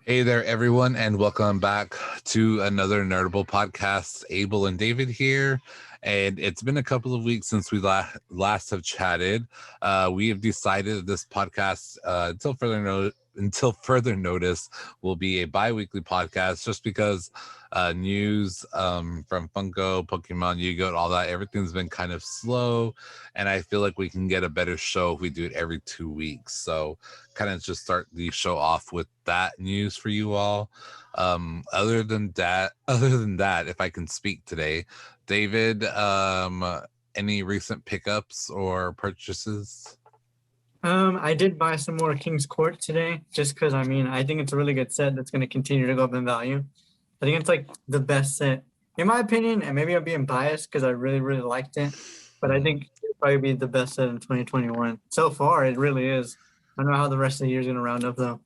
Hey there, everyone, and welcome back to another Nerdable podcast. Abel and David here, and it's been a couple of weeks since we last have chatted. We have decided that this podcast, until further notice, will be a bi-weekly podcast, just because news from Funko, Pokemon, YuGiOh, and all that, everything's been kind of slow, and I feel like we can get a better show if we do it every 2 weeks. So kind of just start the show off with that news for you all. Other than that, if I can speak today, David, any recent pickups or purchases? I did buy some more King's Court today, just because I think it's a really good set that's going to continue to go up in value. I think it's like the best set, in my opinion, and maybe I'm being biased because I really, really liked it, but I think it'll probably be the best set in 2021. So far, it really is. I don't know how the rest of the year is going to round up, though.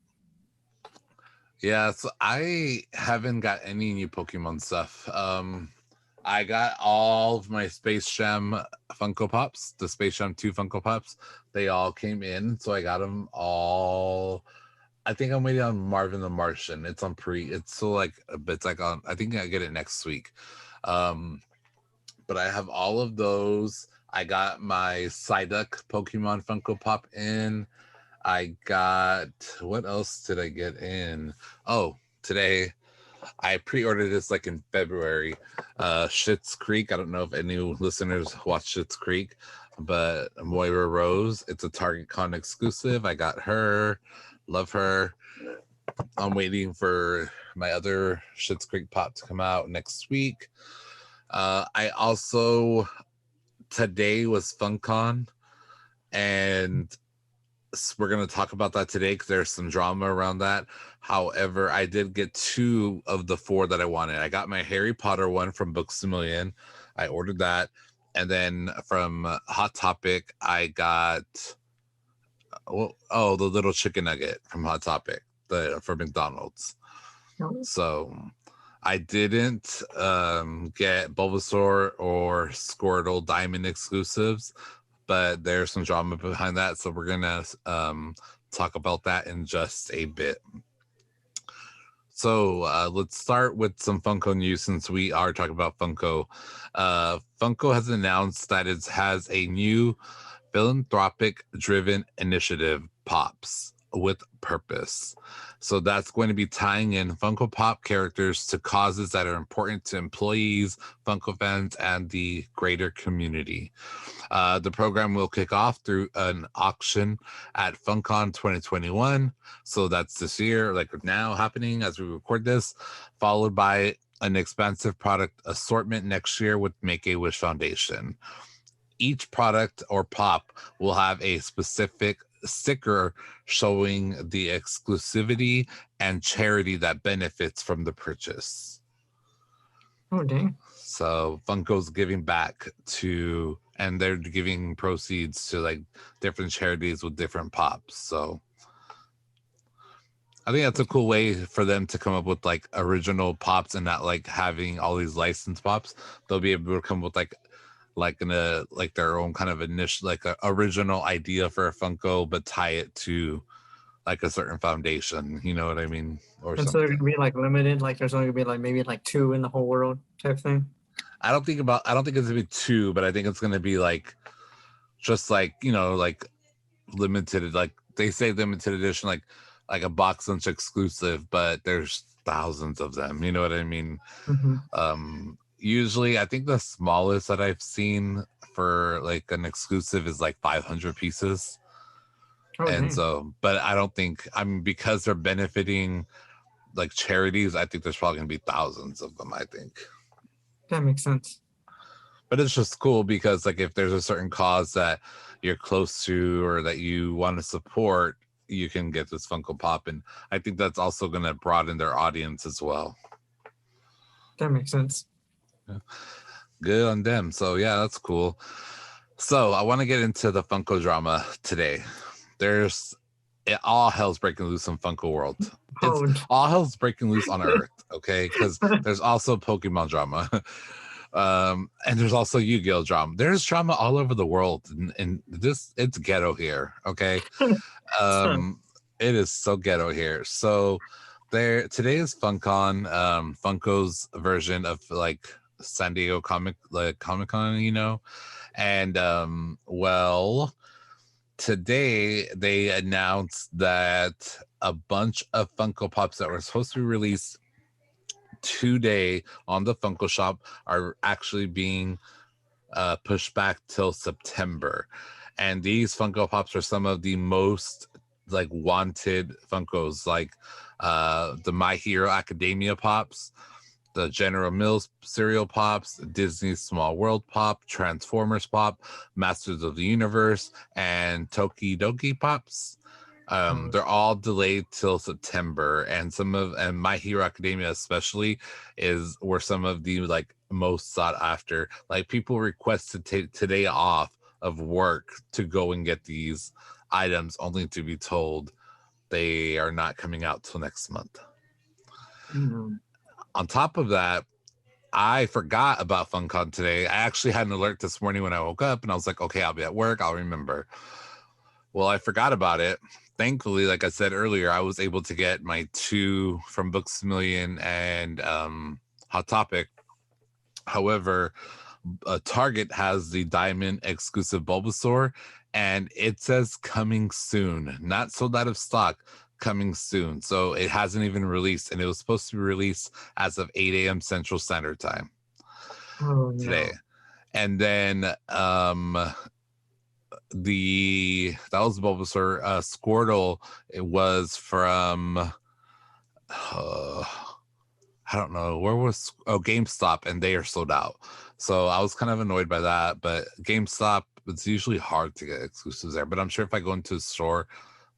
Yeah, so I haven't got any new Pokemon stuff. I got all of my Space Jam Funko Pops, the Space Jam 2 Funko Pops. They all came in, so I got them all. I think I'm waiting on Marvin the Martian. It's on it's still like, it's like on, I think I get it next week. But I have all of those. I got my Psyduck Pokemon Funko Pop in. I got, what else did I get in? Oh, today I pre-ordered this like in February. Schitt's Creek. I don't know if any listeners watch Schitt's Creek, but Moira Rose. It's a Target Con exclusive. I got her. Love her. I'm waiting for my other Schitt's Creek pop to come out next week. I also, today was Funkon, and we're going to talk about that today because there's some drama around that. However, I did get 2 of the 4 that I wanted. I got my Harry Potter one from Books A Million. I ordered that. And then from Hot Topic, I got the little chicken nugget from Hot Topic, for McDonald's. So I didn't get Bulbasaur or Squirtle Diamond exclusives, but there's some drama behind that, so we're gonna talk about that in just a bit. So let's start with some Funko news, since we are talking about Funko. Funko has announced that it has a new philanthropic-driven initiative, Pops with Purpose. So that's going to be tying in Funko Pop characters to causes that are important to employees, Funko fans, and the greater community. The program will kick off through an auction at Funkon 2021. So that's this year, like now happening as we record this, followed by an expansive product assortment next year with Make-A-Wish Foundation. Each product or pop will have a specific sticker showing the exclusivity and charity that benefits from the purchase. Oh, dang. So Funko's giving back to, and they're giving proceeds to like different charities with different pops. So I think that's a cool way for them to come up with like original pops and not like having all these licensed pops. They'll be able to come with like their own kind of initial, like a original idea for a Funko, but tie it to like a certain foundation. You know what I mean? Or And so something. they're going to be like limited, like there's only going to be like maybe like 2 in the whole world type thing. I don't think it's gonna be 2, but I think it's gonna be like just like, like limited, like they say limited edition, like a box lunch exclusive, but there's thousands of them. You know what I mean? Mm-hmm. Usually I think the smallest that I've seen for like an exclusive is like 500 pieces. Oh, And dang. so, but I don't think, because they're benefiting like charities, I think there's probably gonna be thousands of them, I think. That makes sense. But it's just cool because like if there's a certain cause that you're close to or that you want to support, you can get this Funko Pop, and I think that's also going to broaden their audience as well. That makes sense. Yeah. Good on them. So yeah, that's cool. So I want to get into the Funko drama today. All hell's breaking loose in Funko world. It's all hell's breaking loose on Earth, okay? Because there's also Pokemon drama. And there's also YuGiOh drama. There's drama all over the world, and it's ghetto here, okay? It is so ghetto here. So there today is Funkon, Funko's version of like San Diego Comic-Con, you know. And well, today they announced that a bunch of Funko Pops that were supposed to be released today on the Funko shop are actually being pushed back till September. And these Funko Pops are some of the most like wanted Funkos, like the My Hero Academia Pops, the General Mills cereal pops, Disney Small World pop, Transformers pop, Masters of the Universe, and Tokidoki pops. They're all delayed till September, and My Hero Academia especially were some of the like most sought after. Like people request to take today off of work to go and get these items, only to be told they are not coming out till next month. Mm-hmm. On top of that, I forgot about Funkon today. I actually had an alert this morning when I woke up, and I was like, okay, I'll be at work, I'll remember. Well, I forgot about it. Thankfully, like I said earlier, I was able to get my 2 from Books A Million and Hot Topic. However, Target has the Diamond exclusive Bulbasaur, and it says coming soon. Not sold out of stock, coming soon. So it hasn't even released, and it was supposed to be released as of 8 a.m. Central Standard Time today. No. And then that was Bulbasaur. Squirtle, it was from I don't know where was GameStop, and they are sold out. So I was kind of annoyed by that, but GameStop, it's usually hard to get exclusives there. But I'm sure if I go into a store,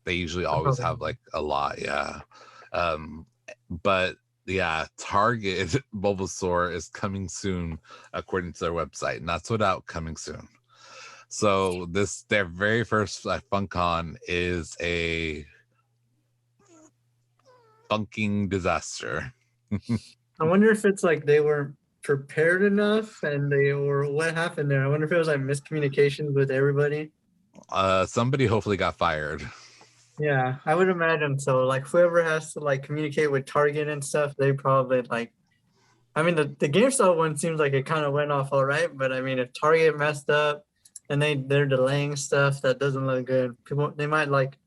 they usually always have like a lot. Yeah. But yeah, Target Bulbasaur is coming soon, according to their website, and that's without coming soon. So their very first Funkon is a funking disaster. I wonder if it's like they were prepared enough or what happened there. I wonder if it was like miscommunications with everybody. Somebody hopefully got fired. Yeah, I would imagine so. Like whoever has to like communicate with Target and stuff, they probably like. I mean, the GameStop one seems like it kind of went off all right, but I mean, if Target messed up and they're delaying stuff, that doesn't look good. People, they might like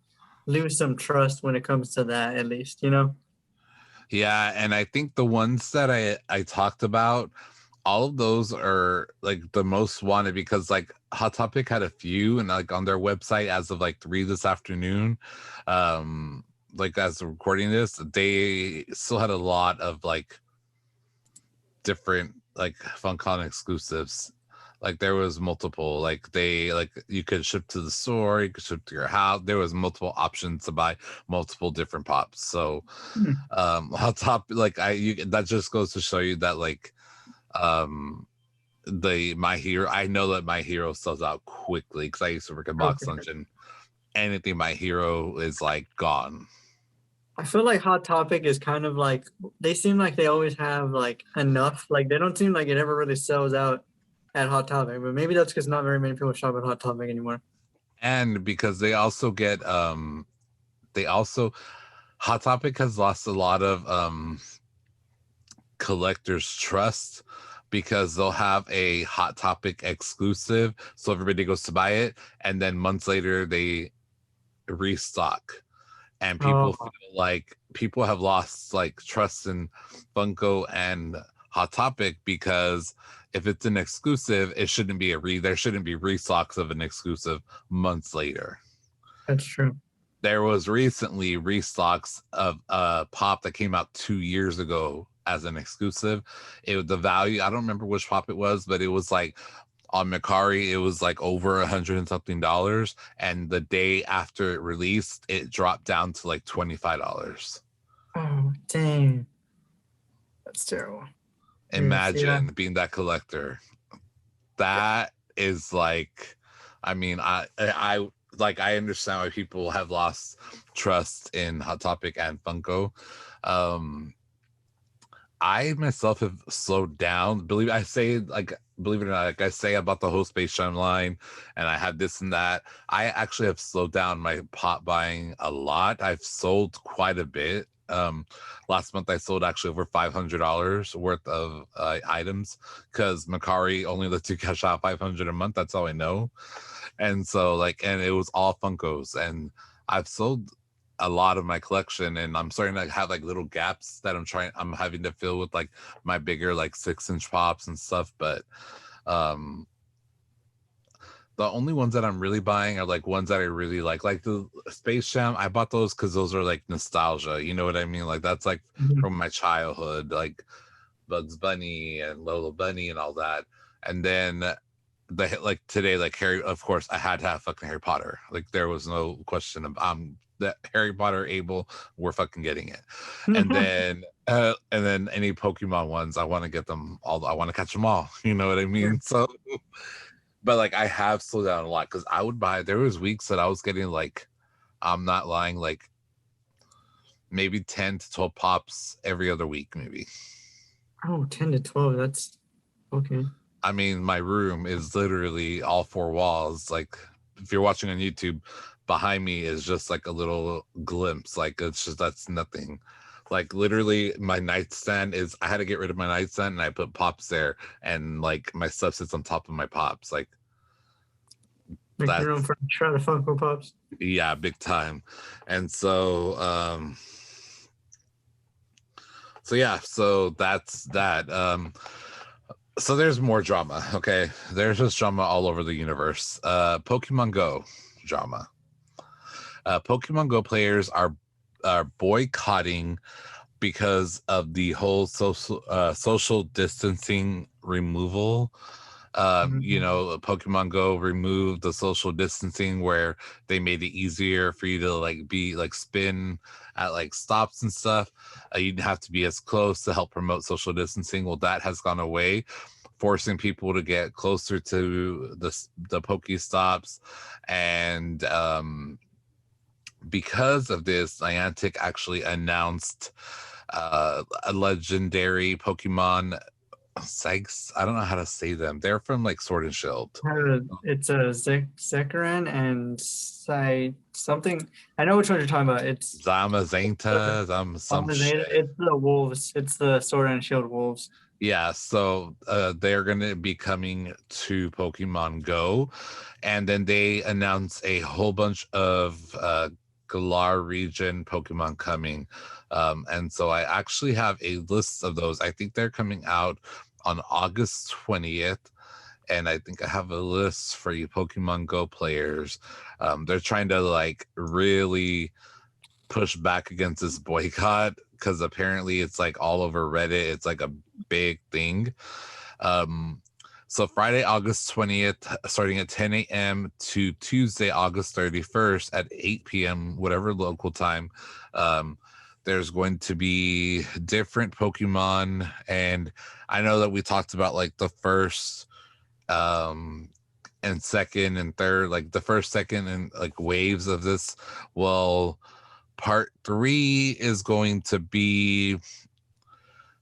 lose some trust when it comes to that, at least, you know. Yeah, and I think the ones that I talked about, all of those are like the most wanted, because like Hot Topic had a few, and like on their website as of like 3 this afternoon, like as of recording this, they still had a lot of like different like Funkon exclusives. Like there was multiple, like you could ship to the store, you could ship to your house. There was multiple options to buy multiple different pops. So Hot Topic, like that just goes to show you that like the My Hero, I know that My Hero sells out quickly because I used to work at Box Lunch, and anything My Hero is like gone. I feel like Hot Topic is kind of like, they seem like they always have like enough. Like they don't seem like it ever really sells out at Hot Topic, but maybe that's because not very many people shop at Hot Topic anymore. And because they also get Hot Topic has lost a lot of collectors' trust, because they'll have a Hot Topic exclusive, so everybody goes to buy it, and then months later they restock, and people feel like people have lost like trust in Funko and Hot Topic, because if it's an exclusive, it shouldn't be there shouldn't be restocks of an exclusive months later. That's true. There was recently restocks of a pop that came out 2 years ago as an exclusive. It was the value, I don't remember which pop it was, but it was like on Mercari, it was like over $100 and something, and the day after it released, it dropped down to like $25. Oh, dang. That's terrible. Imagine being that collector. That is like, I mean, I understand why people have lost trust in Hot Topic and Funko. I myself have slowed down. Believe it or not, like I say about the whole Space Jam line, and I have this and that. I actually have slowed down my pop buying a lot. I've sold quite a bit Last month I sold actually over $500 worth of items because Macari only lets you cash out $500 a month. That's all I know. And so and it was all Funkos, and I've sold a lot of my collection, and I'm starting to have like little gaps that I'm having to fill with like my bigger like 6-inch pops and stuff. But the only ones that I'm really buying are like ones that I really like the Space Jam. I bought those because those are like nostalgia, you know what I mean? Like that's like from my childhood, like Bugs Bunny and Lola Bunny and all that. And then like today, like Harry, of course I had to have fucking Harry Potter. Like there was no question of that Harry Potter Abel, we're fucking getting it. And then any Pokemon ones, I want to get them all. I want to catch them all, you know what I mean? So but like I have slowed down a lot because I would buy, there was weeks that I was getting like, I'm not lying, like maybe 10 to 12 pops every other week, maybe. Oh, 10 to 12, that's okay. I mean, my room is literally all 4 walls. Like if you're watching on YouTube, behind me is just like a little glimpse. Like it's just, that's nothing. Like literally my nightstand is, I had to get rid of my nightstand and I put pops there, and like my stuff sits on top of my pops. Like your room for try to Funko Pops. Yeah, big time. And so so that's that. So there's more drama. Okay, there's just drama all over the universe. Pokemon Go drama. Pokemon Go players are boycotting because of the whole social distancing removal. You know, Pokemon Go removed the social distancing where they made it easier for you to like be like spin at like stops and stuff. You didn't have to be as close to help promote social distancing. Well, that has gone away, forcing people to get closer to the Pokestops. And because of this, Niantic actually announced a legendary Pokemon Sykes. I don't know how to say them. They're from like Sword and Shield. It's a Zekrom and something. I know which one you're talking about. It's Zamazenta. It's the wolves. It's the Sword and Shield wolves. Yeah, so they're going to be coming to Pokemon Go, and then they announced a whole bunch of Galar region Pokemon coming. And so I actually have a list of those. I think they're coming out on August 20th. And I think I have a list for you Pokemon Go players. They're trying to like really push back against this boycott because apparently it's like all over Reddit. It's like a big thing. So Friday, August 20th, starting at 10 a.m. to Tuesday, August 31st at 8 p.m., whatever local time, there's going to be different Pokemon. And I know that we talked about like the first and second and third, like the first, second, and like waves of this. Well, part 3 is going to be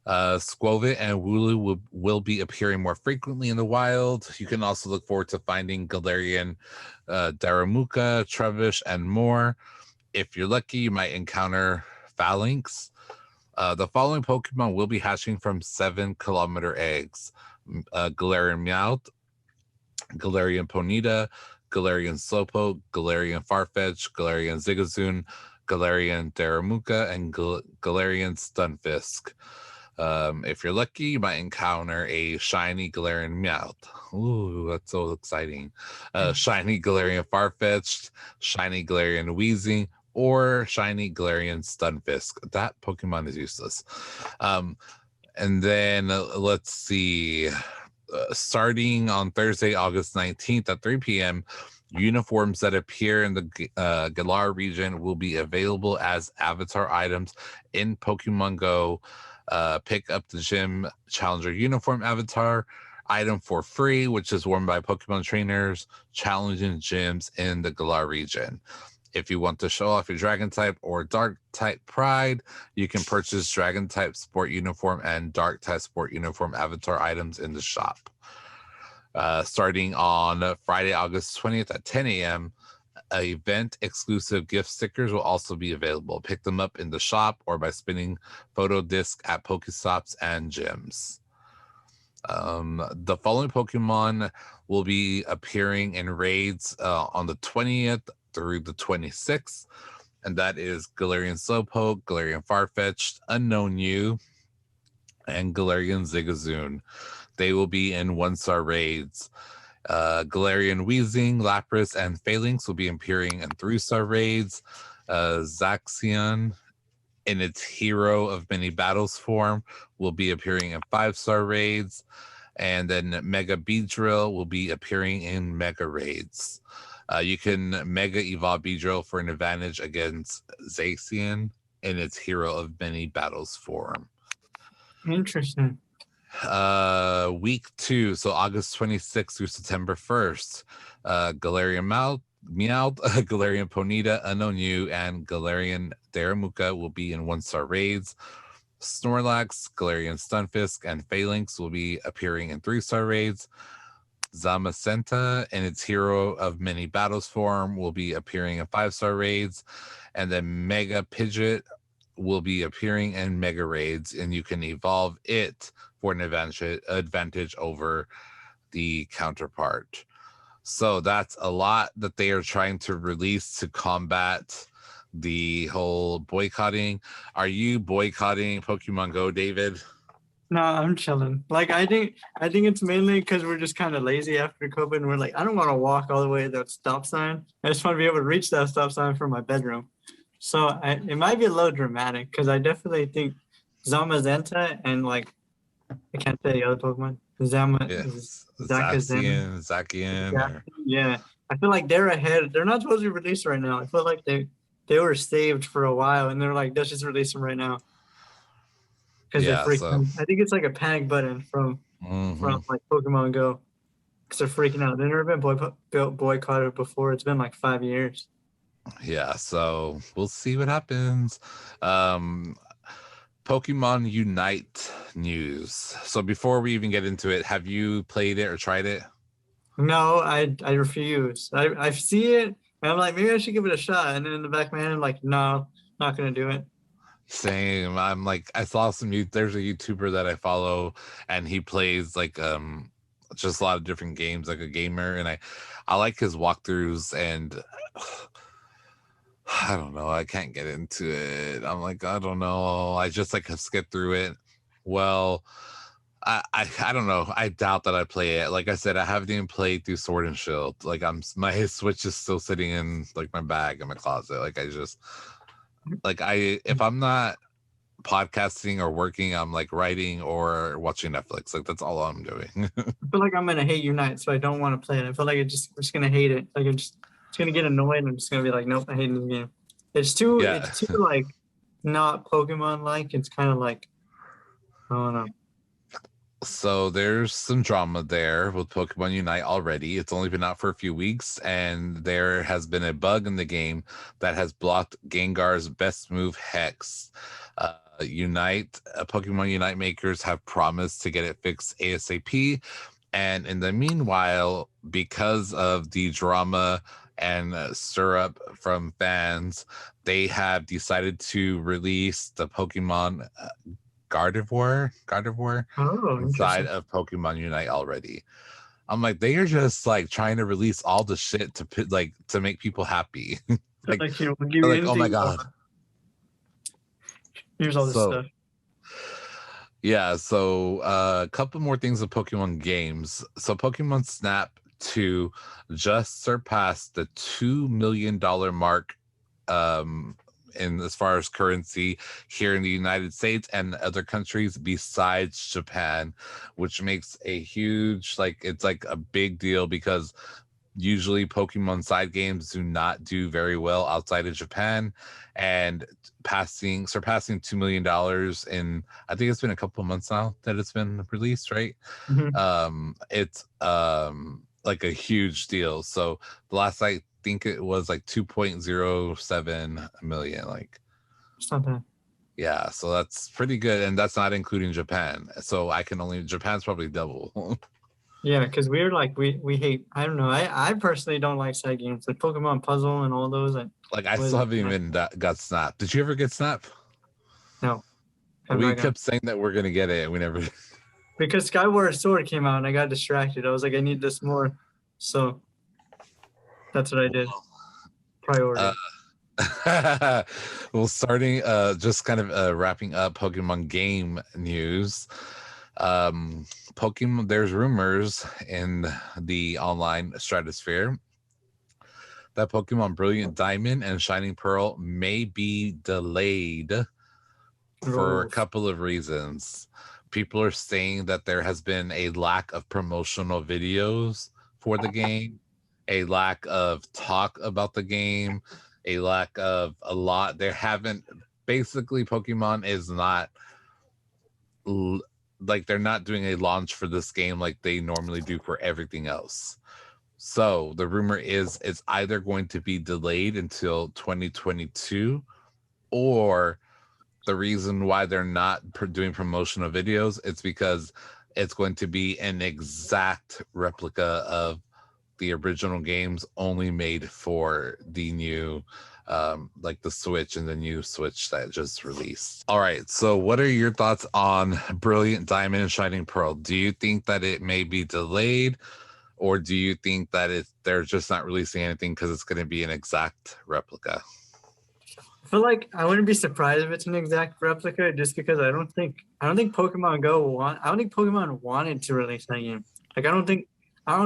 Squovit and Wooloo will be appearing more frequently in the wild. You can also look forward to finding Galarian, Darumaka, Trubbish, and more. If you're lucky, you might encounter Phalanx. The following Pokemon will be hatching from 7-kilometer eggs: Galarian Meowth, Galarian Ponyta, Galarian Slowpoke, Galarian Farfetch, Galarian Zigzagoon, Galarian Darumaka, and Galarian Stunfisk. If you're lucky, you might encounter a shiny Galarian Meowth. Ooh, that's so exciting. Shiny Galarian Farfetch'd, shiny Galarian Weezing, or shiny Galarian Stunfisk. That Pokemon is useless. And then let's see. Starting on Thursday, August 19th at 3 p.m., uniforms that appear in the Galar region will be available as avatar items in Pokemon Go. Pick up the gym challenger uniform avatar item for free, which is worn by Pokemon trainers challenging gyms in the Galar region. If you want to show off your Dragon type or Dark type pride, you can purchase Dragon type sport uniform and Dark type sport uniform avatar items in the shop. Starting on Friday, August 20th at 10 a.m., event exclusive gift stickers will also be available. Pick them up in the shop or by spinning photo disc at Pokestops and gyms. The following Pokemon will be appearing in raids on the 20th through the 26th, and that is Galarian Slowpoke, Galarian Farfetch'd, Unknown You, and Galarian Zigzagoon. They will be in 1-star raids. Galarian Weezing, Lapras, and Phalanx will be appearing in 3-star raids. Zaxian, in its Hero of Many Battles form, will be appearing in 5-star raids. And then Mega Beedrill will be appearing in Mega Raids. You can Mega Evolve Beedrill for an advantage against Zacian in its Hero of Many Battles form. Interesting. Week 2, so August 26th through September 1st, Galarian Meowth, Galarian Ponyta, Unknown You, and Galarian Daramuka will be in 1-star raids. Snorlax, Galarian Stunfisk, and Phalanx will be appearing in 3-star raids. Zamazenta in its Hero of Many Battles form will be appearing in 5-star raids. And then Mega Pidgeot will be appearing in Mega Raids, and you can evolve it for an advantage over the counterpart. So that's a lot that they are trying to release to combat the whole boycotting. Are you boycotting Pokemon Go, David? No, I'm chilling. Like I think it's mainly because we're just kind of lazy after COVID, and we're like, I don't want to walk all the way to that stop sign. I just want to be able to reach that stop sign from my bedroom. So it might be a little dramatic because I definitely think Zamazenta and like I can't say the other Pokemon. Zacian. Yeah, I feel like they're ahead. They're not supposed to be released right now. I feel like they were saved for a while, and they're like, let's just release them right now. Because they're freaking. I think it's like a panic button from like Pokemon Go, because they're freaking out. They've never been boycotted before. It's been like 5 years. Yeah, so we'll see what happens. Pokemon Unite news. So before we even get into it, have you played it or tried it? No, I refuse. I see it, and I'm like, maybe I should give it a shot. And then in the back of my head, I'm like, no, not gonna do it. Same. I'm like, I saw there's a YouTuber that I follow, and he plays like just a lot of different games, like a gamer, and I like his walkthroughs, and I don't know, I can't get into it. I'm like, I don't know. I just like have skipped through it. Well, I don't know. I doubt that I play it. Like I said, I haven't even played through Sword and Shield. Like my Switch is still sitting in like my bag in my closet. Like if I'm not podcasting or working, I'm like writing or watching Netflix. Like that's all I'm doing. I feel like I'm gonna hate Unite, so I don't want to play it. I feel like I'm just gonna hate it. Like it's gonna get annoyed, and I'm just gonna be like, nope, I hate this game. It's too like not Pokemon like. It's kind of like, I don't know. So there's some drama there with Pokemon Unite already. It's only been out for a few weeks, and there has been a bug in the game that has blocked Gengar's best move Hex. Pokemon Unite makers have promised to get it fixed ASAP. And in the meanwhile, because of the drama and stir up from fans, they have decided to release the Pokemon Gardevoir inside of Pokemon Unite already. I'm like, they are just like trying to release all the shit to make people happy. Oh my god, here's all this stuff. Yeah, so a couple more things of Pokemon games. So Pokemon Snap 2 just surpassed the $2 million mark in as far as currency here in the United States and other countries besides Japan, which makes a huge, it's like a big deal because usually Pokemon side games do not do very well outside of Japan, and surpassing $2 million in, I think it's been a couple of months now that it's been released, right? It's like a huge deal. So the last I think it was like 2.07 million. Like, it's not bad. Yeah, so that's pretty good, and that's not including Japan. So Japan's probably double. Yeah, because we're like we hate. I don't know. I personally don't like side games like Pokemon Puzzle and all those. And Like I was still haven't even got Snap. Did you ever get Snap? no, I'm We not gonna kept saying that we're gonna get it, and we never. because Skyward Sword came out and I got distracted. I was like, I need this more, so that's what I did. Priority. Well, starting just kind of wrapping up Pokemon game news. Pokemon, there's rumors in the online stratosphere that Pokemon Brilliant Diamond and Shining Pearl may be delayed for a couple of reasons. People are saying that there has been a lack of promotional videos for the game, a lack of talk about the game, a lack of a lot. There haven't basically Pokemon is not like they're not doing a launch for this game like they normally do for everything else. So the rumor is it's either going to be delayed until 2022, or the reason why they're not doing promotional videos, it's because it's going to be an exact replica of the original games, only made for the new like the Switch and the new Switch that just released. All right, so what are your thoughts on Brilliant Diamond and Shining Pearl? Do you think that it may be delayed, or do you think that they're just not releasing anything because it's going to be an exact replica? I feel like I wouldn't be surprised if it's an exact replica, just because I don't think Pokemon wanted to release that game. Like I don't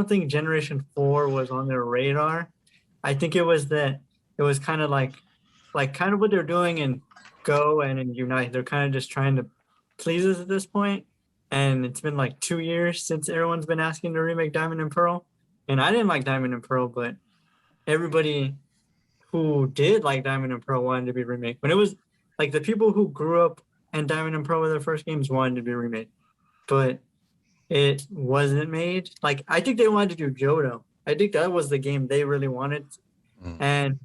think Generation 4 was on their radar. I think it was kind of like kind of what they're doing in Go and in Unite. They're kind of just trying to please us at this point. And it's been like 2 years since everyone's been asking to remake Diamond and Pearl. And I didn't like Diamond and Pearl, but everybody who did like Diamond and Pearl wanted to be remade. When it was like the people who grew up and Diamond and Pearl were their first games wanted to be remade. But it wasn't made. Like I think they wanted to do Johto. I think that was the game they really wanted. And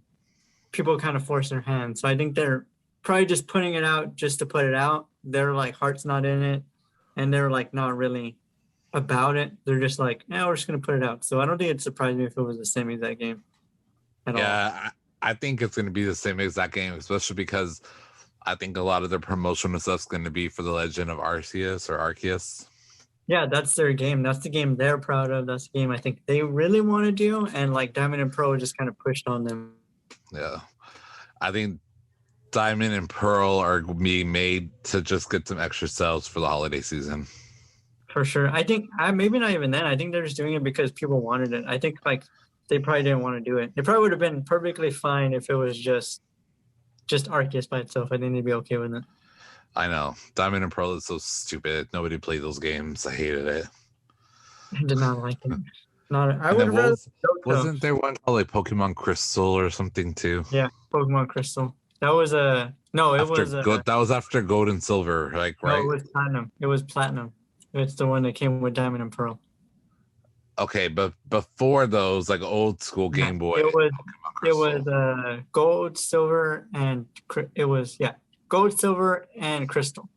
people kind of forced their hand. So I think they're probably just putting it out just to put it out. Their like heart's not in it, and they're like not really about it. They're just like, yeah, we're just gonna put it out. So I don't think it'd surprise me if it was the same exact game at all. Yeah, I think it's going to be the same exact game, especially because I think a lot of their promotional stuff's going to be for the Legend of Arceus or Arceus. Yeah, that's their game. That's the game they're proud of. That's the game I think they really want to do, and like Diamond and Pearl just kind of pushed on them. Yeah, I think Diamond and Pearl are being made to just get some extra sales for the holiday season. For sure. I think maybe not even then. I think they're just doing it because people wanted it. I think like they probably didn't want to do it. It probably would have been perfectly fine if it was just Arceus by itself. I think they'd be okay with it. I know. Diamond and Pearl is so stupid. Nobody played those games. I hated it. I did not like it. I would rather. Wasn't there one called like Pokemon Crystal or something too? Yeah, Pokemon Crystal. That was that was after Gold and Silver, like, right? No, it was Platinum. It was Platinum. It's the one that came with Diamond and Pearl. Okay, but before those, like old school Game Boy. It was Gold, Silver, and Gold, Silver, and Crystal.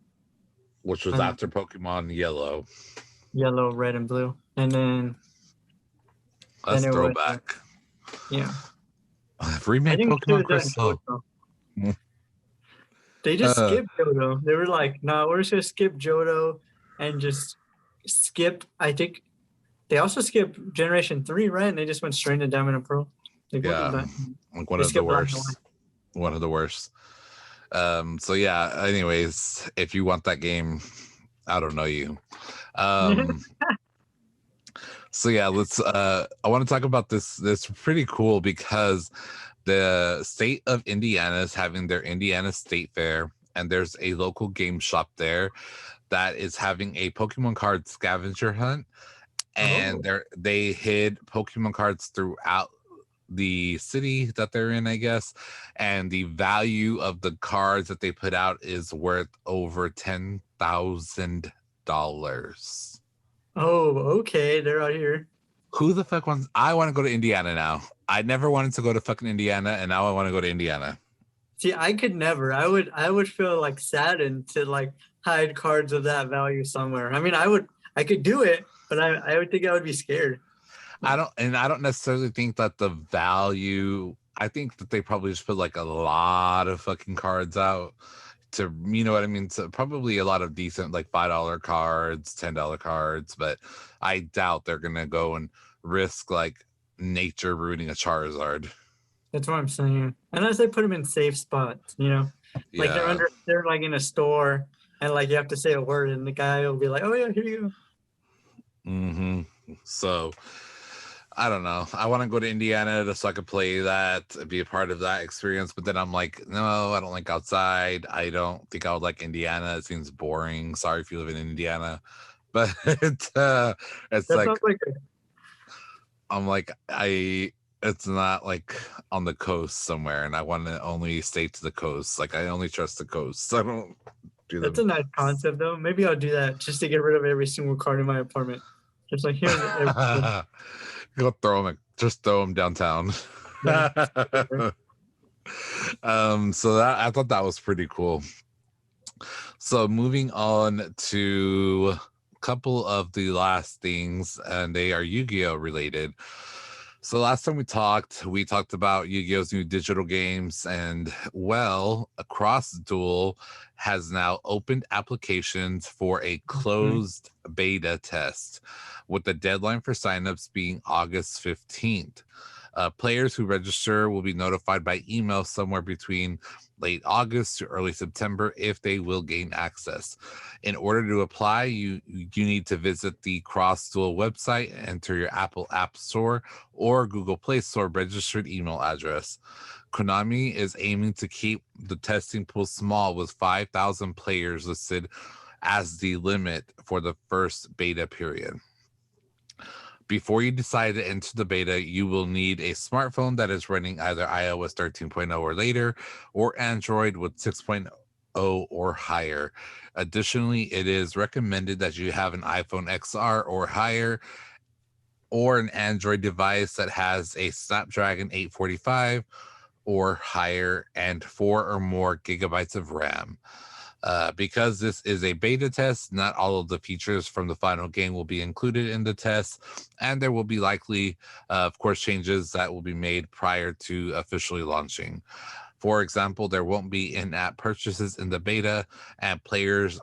Which was after Pokemon Yellow. Yellow, Red, and Blue. And then... That's throwback. Yeah. Remake Pokemon Crystal. They just skipped Johto. They were like, no, we're just going to skip Johto and just skip... I think they also skipped Generation 3, right? And they just went straight to Diamond and Pearl. Yeah. Like one of the worst. One of the worst. So yeah, anyways, if you want that game, I don't know you. So yeah, let's I want to talk about this. This pretty cool because the state of Indiana is having their Indiana State Fair, and there's a local game shop there that is having a Pokemon card scavenger hunt, and they hid Pokemon cards throughout the city that they're in, I guess, and the value of the cards that they put out is worth over $10,000. Oh, okay, they're out here. Who the fuck wants? I want to go to Indiana now. I never wanted to go to fucking Indiana, and now I want to go to Indiana. See, I could never. I would feel like saddened to like hide cards of that value somewhere. I mean, I could do it, but I would think I would be scared. I don't necessarily think that the value. I think that they probably just put like a lot of fucking cards out to, you know what I mean? So probably a lot of decent like $5 cards, $10 cards, but I doubt they're gonna go and risk like nature ruining a Charizard. That's what I'm saying. Unless they put them in safe spots, you know, like Yeah. they're like in a store, and like you have to say a word, and the guy will be like, "Oh yeah, here you go." Mm-hmm. So I don't know. I want to go to Indiana so I could play that, be a part of that experience. But then I'm like, no, I don't like outside. I don't think I would like Indiana. It seems boring. Sorry if you live in Indiana, but it's That like sounds like I'm like it's not like on the coast somewhere, and I want to only stay to the coast. Like I only trust the coast. I don't do that's them. a nice concept though. Maybe I'll do that just to get rid of every single card in my apartment. Just like here's everything. Go throw them. Just throw them downtown. Yeah. So that I thought that was pretty cool. So moving on to a couple of the last things, and they are Yu-Gi-Oh related. So last time we talked about Yu-Gi-Oh's new digital games, and well, Across Duel has now opened applications for a closed beta test, with the deadline for signups being August 15th. Players who register will be notified by email somewhere between late August to early September if they will gain access. In order to apply, you need to visit the CrossDuel website and enter your Apple App Store or Google Play Store registered email address. Konami is aiming to keep the testing pool small, with 5,000 players listed as the limit for the first beta period. Before you decide to enter the beta, you will need a smartphone that is running either iOS 13.0 or later, or Android with 6.0 or higher. Additionally, it is recommended that you have an iPhone XR or higher, or an Android device that has a Snapdragon 845 or higher and 4 or more gigabytes of RAM. Because this is a beta test, not all of the features from the final game will be included in the test, and there will be likely, of course, changes that will be made prior to officially launching. For example, there won't be in-app purchases in the beta, and players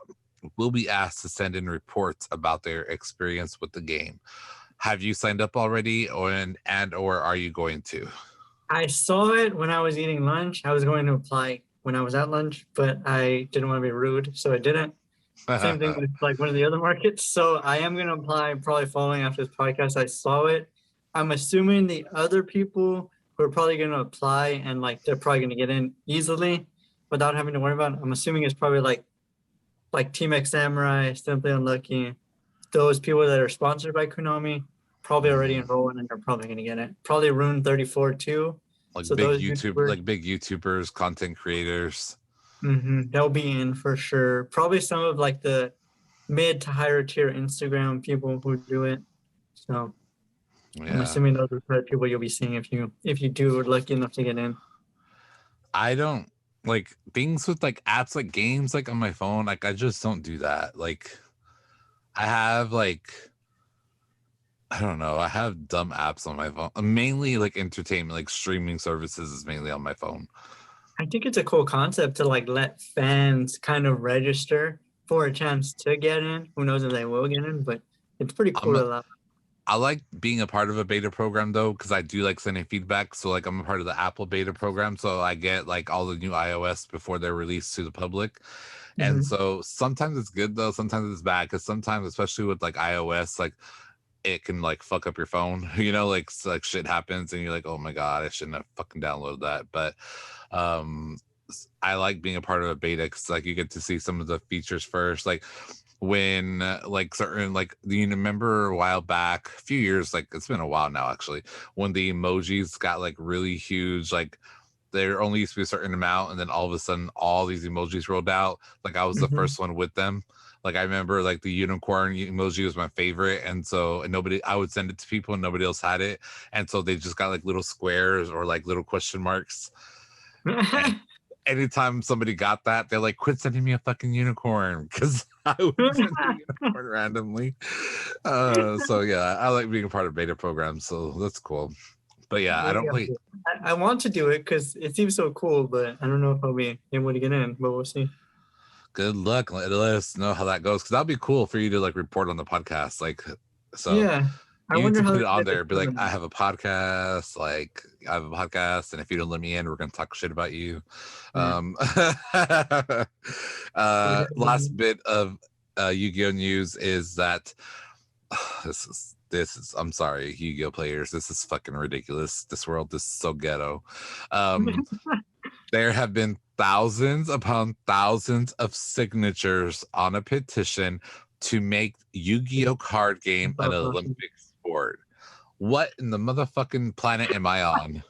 will be asked to send in reports about their experience with the game. Have you signed up already, or are you going to? I saw it when I was eating lunch. I was going to apply when I was at lunch, but I didn't want to be rude, so I didn't. Same thing with like one of the other markets. So I am going to apply probably following after this podcast. I saw it. I'm assuming the other people who are probably going to apply and like they're probably going to get in easily without having to worry about it. I'm assuming it's probably like Team X Samurai, Simply Unlucky, those people that are sponsored by Konami, probably already enrolled and they're probably going to get it. Probably Rune 34 too. Like So big those YouTube, YouTubers, like big YouTubers, content creators. they'll be in for sure. Probably some of like the mid to higher tier Instagram people who do it. So I'm Yeah. assuming those are the people you'll be seeing if you do are lucky enough to get in. I don't like things with like apps like games like on my phone. Like I just don't do that. Like I have like I don't know. I have dumb apps on my phone. Mainly like entertainment, like streaming services is mainly on my phone. I think it's a cool concept to like let fans kind of register for a chance to get in. Who knows if they will get in, but it's pretty cool I'm to a, allow. I like being a part of a beta program though, because I do like sending feedback. So like I'm a part of the Apple beta program, so I get like all the new iOS before they're released to the public. And Mhm. so sometimes it's good though, sometimes it's bad, because sometimes, especially with like iOS, like it can like fuck up your phone, like shit happens and you're like, oh my god, I shouldn't have fucking downloaded that. But um I like being a part of a beta because like you get to see some of the features first, like when like certain like you remember a while back, a few years, like it's been a while now actually, when the emojis got like really huge, like there only used to be a certain amount, and then all of a sudden all these emojis rolled out. Like I was the Mhm. first one with them. Like I remember like the unicorn emoji was my favorite, and so I would send it to people and nobody else had it, and so they just got like little squares or like little question marks. anytime somebody got that, they're like, quit sending me a fucking unicorn, because I would send a unicorn randomly. So yeah, I like being a part of beta programs, so that's cool. But yeah, I don't like. I want to do it because it seems so cool, but I don't know if I'll be able to get in. But we'll see. Good luck. Let us know how that goes, because that'd be cool for you to like report on the podcast. Like, so yeah, I you need wonder to how put it on there. Be like, I have a podcast. Like, I have a podcast, and if you don't let me in, we're gonna talk shit about you. Last bit of Yu-Gi-Oh news is that this is I'm sorry, Yu-Gi-Oh players, this is fucking ridiculous. This world is so ghetto. There have been thousands upon thousands of signatures on a petition to make Yu-Gi-Oh card game an Olympic sport. What in the motherfucking planet am I on?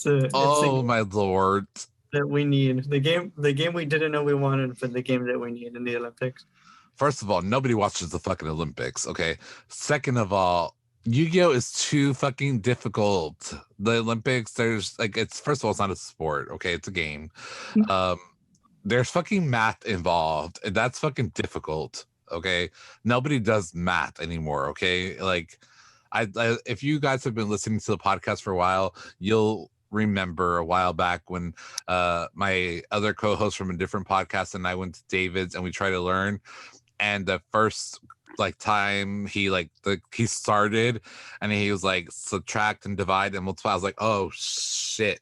Oh my lord. That we need. The game we didn't know we wanted, but the game that we need in the Olympics. First of all, nobody watches the fucking Olympics, okay? Second of all, Yu-Gi-Oh is too fucking difficult. The Olympics, there's like, it's, first of all, it's not a sport, okay? It's a game. There's fucking math involved, and that's fucking difficult, okay? Nobody does math anymore, okay? Like, I if you guys have been listening to the podcast for a while, you'll remember a while back when my other co-host from a different podcast and I went to David's and we tried to learn, and the first like time he started and he was like subtract and divide and multiply, I was like, oh shit.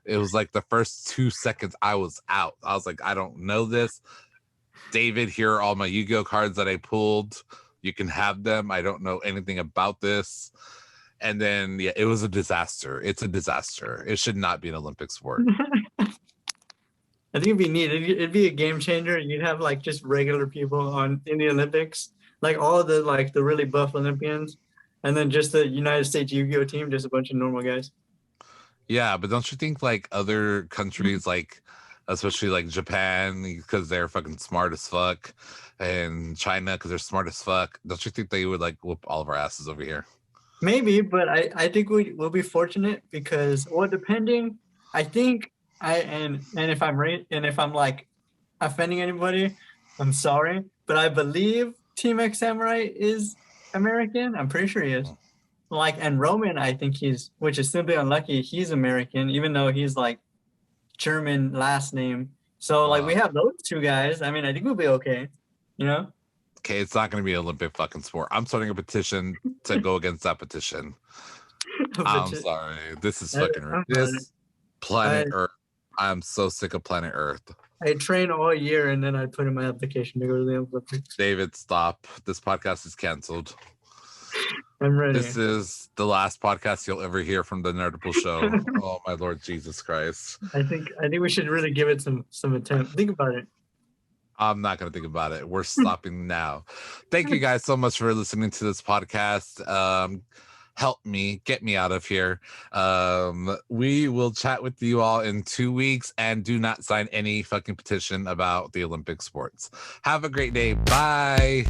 It was like the first 2 seconds I was out. I was like, I don't know this. David, here are all my Yu-Gi-Oh cards that I pulled. You can have them. I don't know anything about this. And then yeah, it was a disaster. It's a disaster. It should not be an Olympic sport. I think it'd be neat. It'd be a game changer. You'd have like just regular people in the Olympics, like all of the like the really buff Olympians, and then just the United States Yu-Gi-Oh team, just a bunch of normal guys. Yeah, but don't you think like other countries, like especially like Japan, because they're fucking smart as fuck, and China because they're smart as fuck, don't you think they would like whoop all of our asses over here? Maybe, but I think we'll be fortunate because, well, depending, I think and if I'm right, and if I'm like offending anybody, I'm sorry, but I believe Team X Samurai is American. I'm pretty sure he is. Like, and Roman, I think which is simply unlucky, he's American, even though he's like German last name. So like we have those two guys. I mean, I think we'll be okay, you know? Okay, it's not going to be an Olympic fucking sport. I'm starting a petition to go against that petition. I'm sorry. This is fucking this planet Earth. I'm so sick of planet Earth. I train all year and then I put in my application to go to the Olympics. David, stop. This podcast is canceled. I'm ready. This is the last podcast you'll ever hear from the Nerdable Show. Oh my Lord Jesus Christ. I think we should really give it some attempt. Think about it. I'm not going to think about it. We're stopping now. Thank you guys so much for listening to this podcast. Help me, get me out of here. We will chat with you all in 2 weeks, and do not sign any fucking petition about the Olympic sports. Have a great day. Bye.